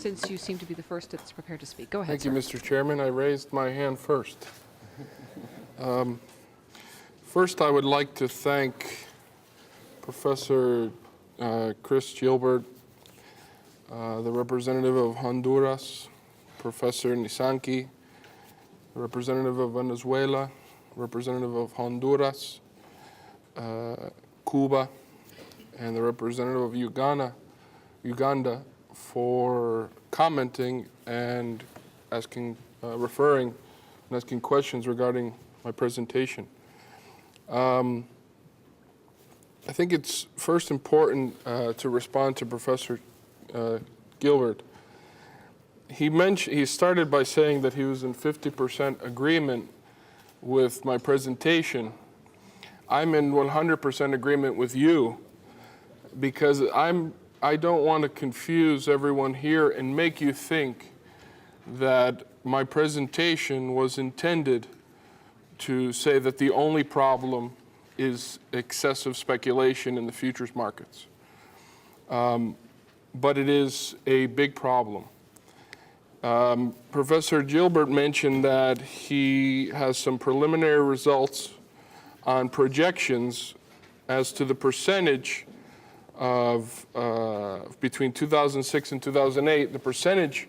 since you seem to be the first that's prepared to speak. Go ahead, Thank you, Mr. Chairman. I raised my hand first. First, I would like to thank Professor Chris Gilbert, the representative of Honduras, Professor Nisanki, the representative of Venezuela, representative of Honduras, Cuba, and the representative of Uganda for commenting and referring and asking questions regarding my presentation. I think it's first important to respond to Professor Gilbert. He started by saying that he was in 50% agreement with my presentation. I'm in 100% agreement with you because I don't want to confuse everyone here and make you think that my presentation was intended to say that the only problem is excessive speculation in the futures markets. But it is a big problem. Professor Gilbert mentioned that he has some preliminary results on projections as to the percentage of, between 2006 and 2008, the percentage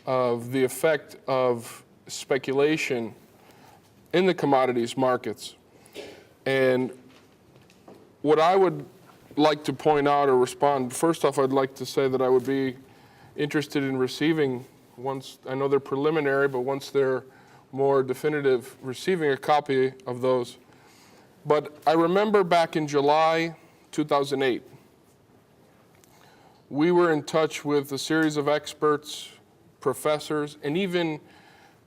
of the effect of speculation in the commodities markets. And what I would like to point out or respond, first off, I'd like to say that I would be interested in receiving, once, I know they're preliminary, but once they're more definitive, receiving a copy of those. But I remember back in July 2008, we were in touch with a series of experts, professors, and even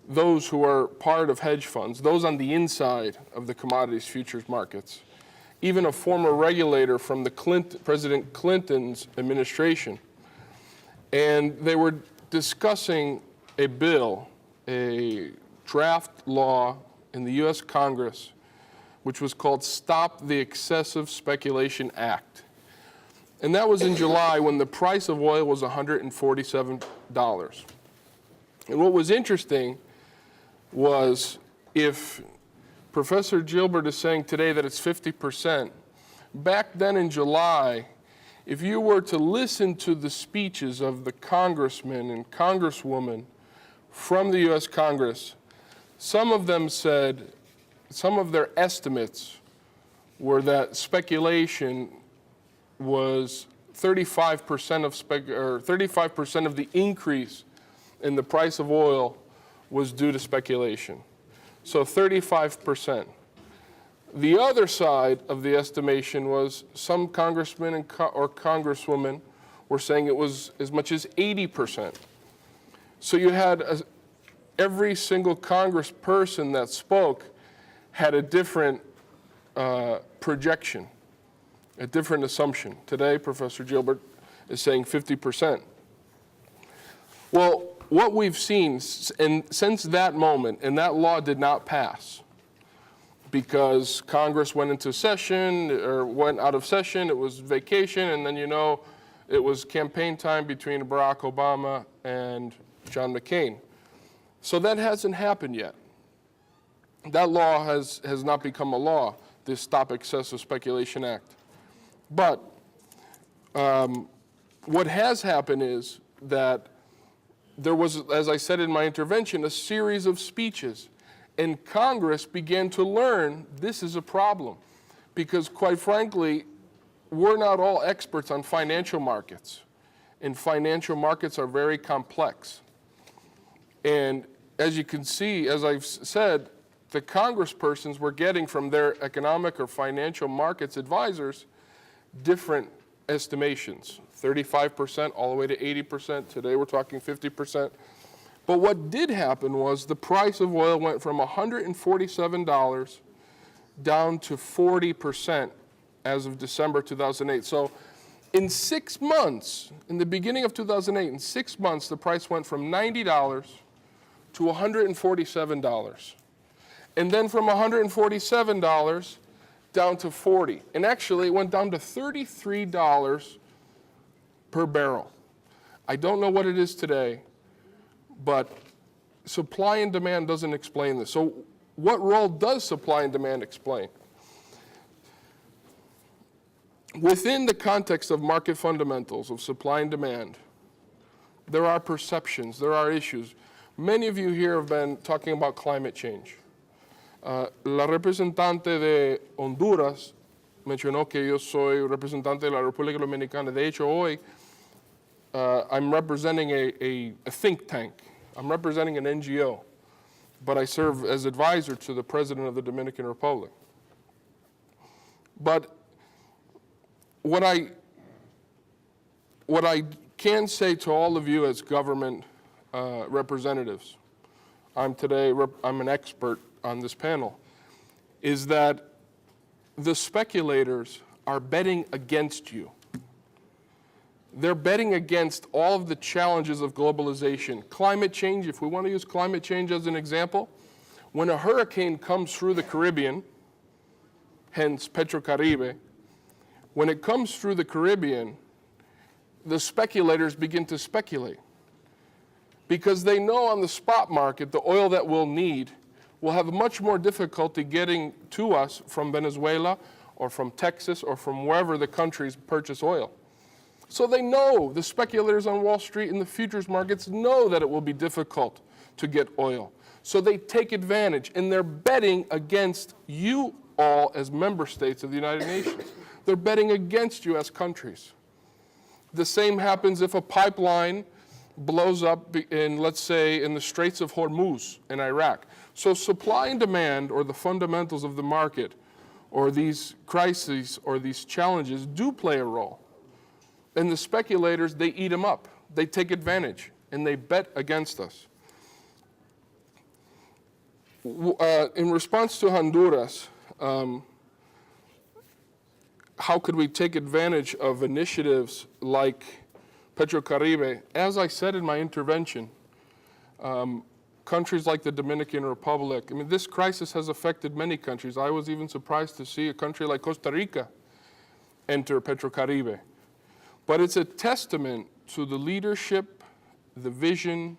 those who are part of hedge funds, those on the inside of the commodities futures markets, even a former regulator from the President Clinton's administration. And they were discussing a bill, a draft law in the US Congress, which was called Stop the Excessive Speculation Act. And that was in July when the price of oil was $147. And what was interesting was, if Professor Gilbert is saying today that it's 50%, back then in July, if you were to listen to the speeches of the congressmen and congresswomen from the US Congress, some of them said, some of their estimates were that speculation was 35% of 35% of the increase in the price of oil was due to speculation. So 35%. The other side of the estimation was some congressmen or congresswomen were saying it was as much as 80%. So you had every single congressperson that spoke had a different projection, a different assumption. Today, Professor Gilbert is saying 50%. Well, what we've seen, and since that moment, and that law did not pass because Congress went into session or went out of session, it was vacation, and then it was campaign time between Barack Obama and John McCain. So that hasn't happened yet. That law has not become a law, this Stop Excessive Speculation Act. But what has happened is that there was, as I said in my intervention, a series of speeches, and Congress began to learn this is a problem because, quite frankly, we're not all experts on financial markets, and financial markets are very complex. And as you can see, as I've said, the congresspersons were getting from their economic or financial markets advisors different estimations, 35% all the way to 80%. Today we're talking 50%. But what did happen was the price of oil went from $147 down to 40% as of December 2008. So in 6 months, in the beginning of 2008, in 6 months, the price went from $90 to $147. And then from $147 down to $40. And actually it went down to $33 per barrel. I don't know what it is today, but supply and demand doesn't explain this. So what role does supply and demand explain? Within the context of market fundamentals of supply and demand, there are perceptions, there are issues. Many of you here have been talking about climate change. La representante de Honduras mencionó que yo soy representante de la República Dominicana. De hecho, hoy I'm representing a think tank. I'm representing an NGO, but I serve as advisor to the President of the Dominican Republic. But what I can say to all of you as government representatives, I'm an expert on this panel, is that the speculators are betting against you. They're betting against all of the challenges of globalization. Climate change, if we want to use climate change as an example, when a hurricane comes through the Caribbean, hence Petrocaribe, when it comes through the Caribbean, the speculators begin to speculate because they know on the spot market the oil that we'll need will have much more difficulty getting to us from Venezuela or from Texas or from wherever the countries purchase oil. So they know, the speculators on Wall Street and the futures markets know that it will be difficult to get oil. So they take advantage, and they're betting against you all as member states of the United Nations. They're betting against you as countries. The same happens if a pipeline blows up in, let's say, in the Straits of Hormuz in Iraq. So supply and demand, or the fundamentals of the market, or these crises or these challenges do play a role. And the speculators, they eat them up. They take advantage, and they bet against us. In response to Honduras, how could we take advantage of initiatives like Petrocaribe? As I said in my intervention, countries like the Dominican Republic, I mean, this crisis has affected many countries. I was even surprised to see a country like Costa Rica enter Petrocaribe. But it's a testament to the leadership, the vision,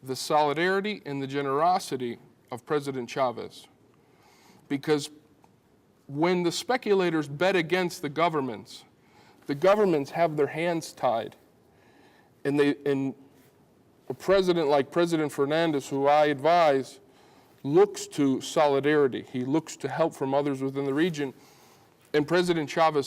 the solidarity, and the generosity of President Chavez. Because when the speculators bet against the governments have their hands tied. And a president like President Fernandez, who I advise, looks to solidarity. He looks to help from others within the region. And President Chavez